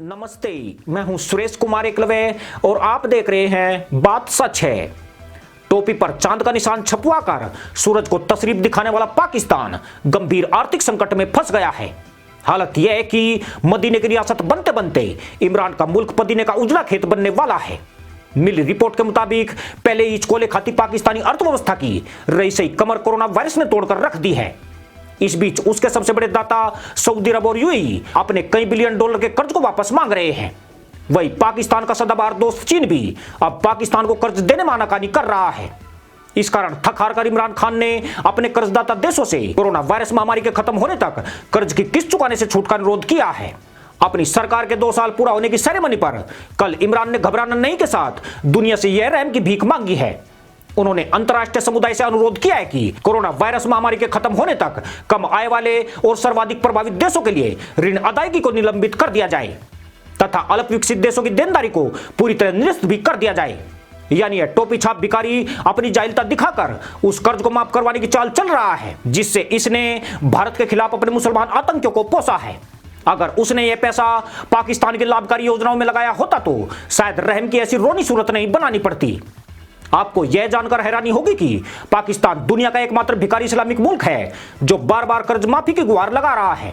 नमस्ते, मैं हूं सुरेश कुमार एकलवे और आप देख रहे हैं बात सच है। टोपी पर चांद का निशान छपवाकर सूरज को तशरीफ दिखाने वाला पाकिस्तान गंभीर आर्थिक संकट में फंस गया है। हालत यह है कि मदीने की रियासत बनते बनते इमरान का मुल्क पदीने का उजड़ा खेत बनने वाला है। मिली रिपोर्ट के मुताबिक पहले ही कोले खाती पाकिस्तानी अर्थव्यवस्था की रईसई कमर कोरोना वायरस ने तोड़कर रख दी है। इस बीच उसके सबसे बड़े दाता सऊदी अरब और यूएई अपने कई बिलियन डॉलर के कर्ज को वापस मांग रहे हैं। वही पाकिस्तान का सदाबहार दोस्त चीन भी अब पाकिस्तान को कर्ज देने में आनाकानी कर रहा है। इस कारण थक हार कर इमरान खान ने अपने कर्जदाता देशों से कोरोना वायरस महामारी के खत्म होने तक कर्ज की किस्त चुकाने से छूट का अनुरोध किया है। अपनी सरकार के 2 साल पूरा होने की सेरेमनी पर कल इमरान ने घबराना नहीं के साथ दुनिया से यह रहम की भीख मांगी है। उन्होंने अंतर्राष्ट्रीय समुदाय से अनुरोध किया है कि कोरोना वायरस महामारी के खत्म होने तक कम आय वाले और सर्वाधिक प्रभावित देशों के लिए ऋण अदायगी को निलंबित कर दिया जाए तथा अल्प विकसित देशों की देनदारी को पूरी तरह निरस्त भी कर दिया जाए। यानी यह टोपी छाप भिखारी अपनी जाहिलता दिखाकर उस कर्ज को माफ करवाने की चाल चल रहा है जिससे इसने भारत के खिलाफ अपने मुसलमान आतंकियों को पोसा है। अगर उसने यह पैसा पाकिस्तान की लाभकारी योजनाओं में लगाया होता तो शायद रहम की ऐसी रोनी सूरत नहीं बनानी पड़ती। आपको यह जानकर हैरानी होगी कि पाकिस्तान दुनिया का एकमात्र भिखारी इस्लामिक मुल्क है जो बार बार कर्ज माफी की गुहार लगा रहा है।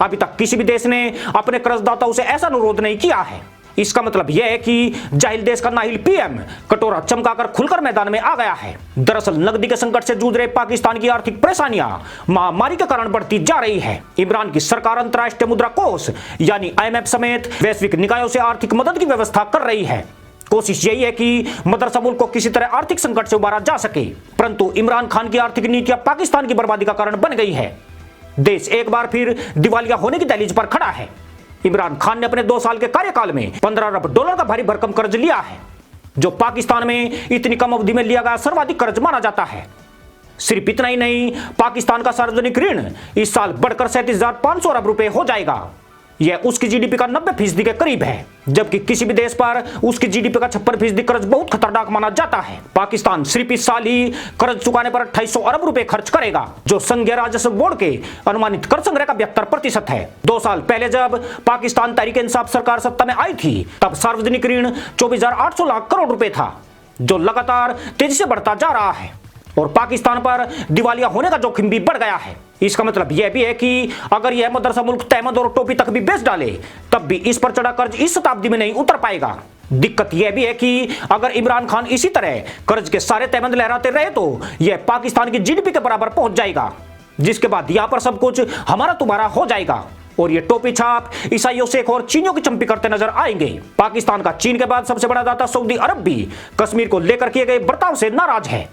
अभी तक किसी भी देश ने अपने कर्जदाताओं से ऐसा अनुरोध नहीं किया है। इसका मतलब यह है कि जाहिल देश का नाहिल पीएम कटोरा चमकाकर खुलकर मैदान में आ गया है। दरअसल नकदी के संकट से जूझ रहे पाकिस्तान की आर्थिक परेशानियां महामारी के कारण बढ़ती जा रही है। इमरान की सरकार अंतर्राष्ट्रीय मुद्रा कोष यानी IMF समेत वैश्विक निकायों से आर्थिक मदद की व्यवस्था कर रही है। कोशिश यही है कि मदरसा मुल्क को किसी तरह आर्थिक संकट से उबारा जा सके, परंतु इमरान खान की आर्थिक नीतियां पाकिस्तान की बर्बादी का कारण बन गई है। देश एक बार फिर दिवालिया होने की दहलीज पर खड़ा है। इमरान खान ने अपने 2 साल के कार्यकाल में $15 अरब का भारी भरकम कर्ज लिया है, जो पाकिस्तान में इतनी कम अवधि में लिया गया सर्वाधिक कर्ज माना जाता है। सिर्फ इतना ही नहीं, पाकिस्तान का सार्वजनिक ऋण इस साल बढ़कर 37,500 अरब रुपए हो जाएगा। यह उसकी जीडीपी का 90% के करीब है, जबकि किसी भी देश पर उसकी जीडीपी का 56% कर्ज बहुत खतरनाक माना जाता है। पाकिस्तान सिर्फ इस साल ही कर्ज चुकाने पर 2800 अरब रुपए खर्च करेगा, जो संघीय राजस्व बोर्ड के अनुमानित कर संग्रह का 72% है। 2 साल पहले जब पाकिस्तान तहरीक इंसाफ सरकार सत्ता में आई थी, तब सार्वजनिक ऋण 24,800 लाख करोड़ रुपए था, जो लगातार तेजी से बढ़ता जा रहा है और पाकिस्तान पर दिवालिया होने का जोखिम भी बढ़ गया है। इसका मतलब यह भी है कि अगर यह मदरसा मुल्क तहमद और टोपी तक भी बेच डाले, तब भी इस पर चढ़ा कर्ज इस शताब्दी में नहीं उतर पाएगा। दिक्कत यह भी है कि अगर इमरान खान इसी तरह कर्ज के सारे तहमद लहराते रहे तो यह पाकिस्तान की जीडीपी के बराबर पहुंच जाएगा, जिसके बाद यहां पर सब कुछ हमारा तुम्हारा हो जाएगा और ये टोपी छाप ईसाइयों से और चीनियों की चंपी करते नजर आएंगे। पाकिस्तान का चीन के बाद सबसे बड़ा दाता सऊदी अरब भी कश्मीर को लेकर किए गए बर्ताव से नाराज है।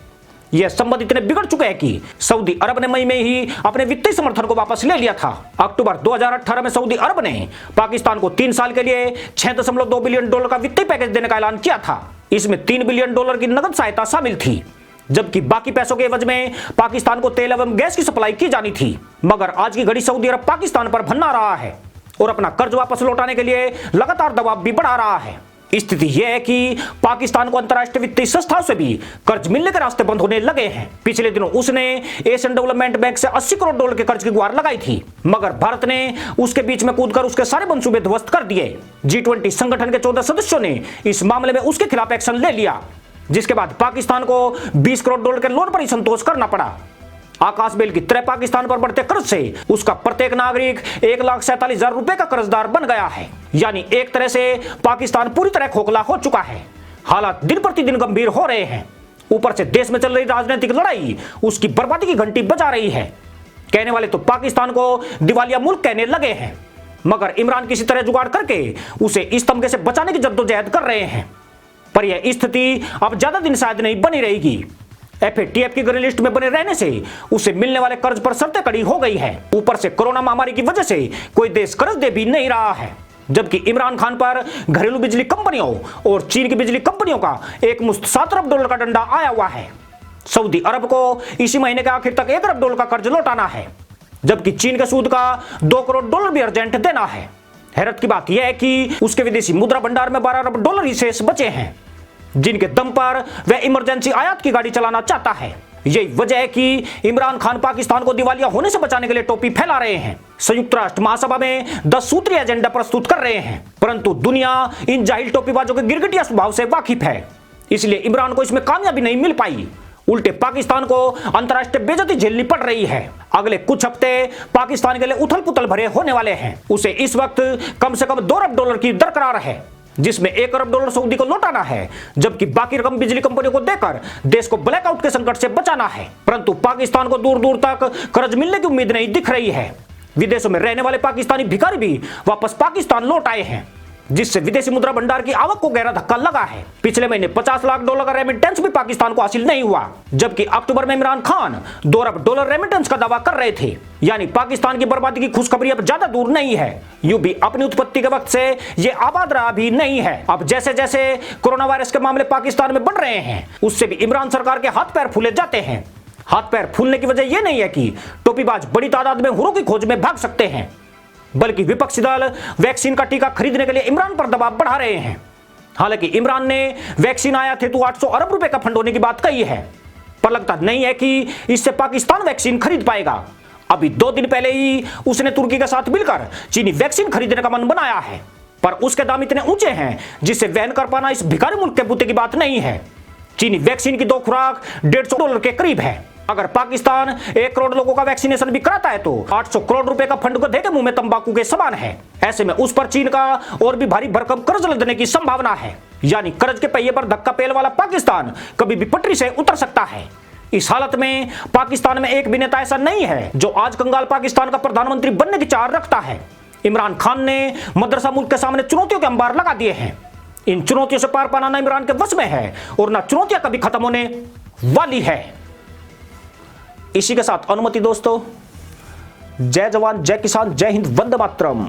यह संबंध इतने बिगड़ चुके हैं कि सऊदी अरब ने मई में ही अपने वित्तीय समर्थन को वापस ले लिया था। अक्टूबर 2018 में सऊदी अरब ने पाकिस्तान को 3 साल के लिए $6.2 बिलियन का वित्तीय पैकेज देने का ऐलान किया था। इसमें $3 बिलियन की नकद सहायता शामिल थी, जबकि बाकी पैसों के एवज में पाकिस्तान को तेल एवं गैस की सप्लाई की जानी थी। मगर आज की घड़ी सऊदी अरब पाकिस्तान पर भन्ना रहा है और अपना कर्ज वापस लौटाने के लिए लगातार दबाव भी बढ़ा रहा है। स्थिति यह है कि पाकिस्तान को अंतर्राष्ट्रीय वित्तीय संस्थाओं से भी कर्ज मिलने के रास्ते बंद होने लगे हैं। पिछले दिनों उसने एशियन डेवलपमेंट बैंक से $80 करोड़ के कर्ज की गुहार लगाई थी, मगर भारत ने उसके बीच में कूदकर उसके सारे मंसूबे ध्वस्त कर दिए। G20 संगठन के 14 सदस्यों ने इस मामले में उसके खिलाफ एक्शन ले लिया, जिसके बाद पाकिस्तान को $20 करोड़ के लोन पर ही संतोष करना पड़ा। आकाश बेल की तरह पाकिस्तान पर बढ़ते कर्ज से उसका प्रत्येक नागरिक 1,47,000 रुपए का कर्जदार बन गया है। यानी एक तरह से पाकिस्तान पूरी तरह खोखला हो चुका है। हालात दिन प्रतिदिन गंभीर हो रहे हैं। ऊपर से देश में चल रही राजनीतिक लड़ाई उसकी बर्बादी की घंटी बजा रही है। कहने वाले तो पाकिस्तान को दिवालिया मुल्क कहने लगे हैं, मगर इमरान किसी तरह जुगाड़ करके उसे इस तमगे से बचाने की जद्दोजहद कर रहे हैं। पर यह स्थिति अब ज्यादा दिन शायद नहीं बनी रहेगी। FATF की ग्रीन लिस्ट में बने रहने से उसे मिलने वाले कर्ज पर शर्तें कड़ी हो गई है। ऊपर से कोरोना महामारी की वजह से कोई देश कर्ज दे भी नहीं रहा है, जबकि इमरान खान पर घरेलू बिजली कंपनियों और चीन की बिजली कंपनियों का एक मुश्त $7 अरब का डंडा आया हुआ है। सऊदी अरब को इसी महीने के आखिर तक $1 अरब का कर्ज लौटाना है, जबकि चीन के सूद का $2 करोड़ भी अर्जेंट देना है। हैरत की बात यह है कि उसके विदेशी मुद्रा भंडार में $12 अरब ही शेष बचे हैं, जिनके दम पर वह इमरजेंसी आयात की गाड़ी चलाना चाहता है। यही वजह है कि इमरान खान पाकिस्तान को दिवालिया होने से बचाने के लिए टोपी फैला रहे हैं, संयुक्त राष्ट्र महासभा में 10 सूत्रीय एजेंडा प्रस्तुत कर रहे हैं। परंतु दुनिया इन जाहिल टोपीबाजों के गिरगिटिया स्वभाव से वाकिफ है, इसलिए इमरान को इसमें कामयाबी नहीं मिल पाई। उल्टे पाकिस्तान को अंतर्राष्ट्रीय बेइज्जती झेलनी पड़ रही है। अगले कुछ हफ्ते पाकिस्तान के लिए उथल पुथल भरे होने वाले हैं। उसे इस वक्त कम से कम 2 अरब डॉलर की दरकार है, जिसमें 1 अरब डॉलर सऊदी को लौटाना है, जबकि बाकी रकम बिजली कंपनियों को देकर देश को ब्लैकआउट के संकट से बचाना है। परंतु पाकिस्तान को दूर दूर तक कर्ज मिलने की उम्मीद नहीं दिख रही है। विदेशों में रहने वाले पाकिस्तानी भिखारी भी वापस पाकिस्तान लौट आए हैं, जिससे विदेशी मुद्रा भंडार की आवक को गहरा धक्का लगा है। पिछले महीने 50 लाख डॉलर का रेमिटेंस भी पाकिस्तान को हासिल नहीं हुआ, जबकि अक्टूबर में इमरान खान 2 अरब डॉलर रेमिटेंस का दावा कर रहे थे। यानी पाकिस्तान की बर्बादी की खुशखबरी अब ज्यादा दूर नहीं है। यूं भी अपनी उत्पत्ति के वक्त से ये आबाद रहा भी नहीं है। अब जैसे जैसे कोरोना वायरस के मामले पाकिस्तान में बढ़ रहे हैं, उससे भी इमरान सरकार के हाथ पैर फूले जाते हैं। हाथ पैर फूलने की वजह यह नहीं है कि टोपीबाज बड़ी तादाद में हुरों की खोज में भाग सकते हैं, बल्कि विपक्षी दल वैक्सीन का टीका खरीदने के लिए इमरान पर दबाव बढ़ा रहे हैं। हालांकि इमरान ने वैक्सीन आयात हेतु 800 अरब रुपए का फंड होने की बात कही है, पर लगता नहीं है कि इससे पाकिस्तान वैक्सीन खरीद पाएगा। अभी 2 दिन पहले ही उसने तुर्की के साथ मिलकर चीनी वैक्सीन खरीदने का मन बनाया है, पर उसके दाम इतने ऊंचे हैं जिसे वहन कर पाना इस भिखारी मुल्क के बूते की बात नहीं है। चीनी वैक्सीन की 2 खुराक $150 के करीब है। अगर पाकिस्तान 1 करोड़ लोगों का वैक्सीनेशन भी कराता है तो 800 करोड़ रुपए का फंड गधे के मुंह में तंबाकू के समान है। ऐसे में उस पर चीन का और भी भारी भरकम कर्ज लदने की संभावना है। यानी कर्ज के पहिए पर धक्का पेल वाला पाकिस्तान कभी भी पटरी से उतर सकता है। इस हालत में पाकिस्तान में एक भी नेता ऐसा नहीं है जो आज कंगाल पाकिस्तान का प्रधानमंत्री बनने की चाह रखता है। इमरान खान ने मदरसा मुल्क के सामने चुनौतियों के अंबार लगा दिए हैं। इन चुनौतियों से पार पाना न इमरान के वश में है और न चुनौतियां कभी खत्म होने वाली है। इसी के साथ अनुमति दोस्तों, जय जवान जय किसान जय हिंद वंदे मातरम।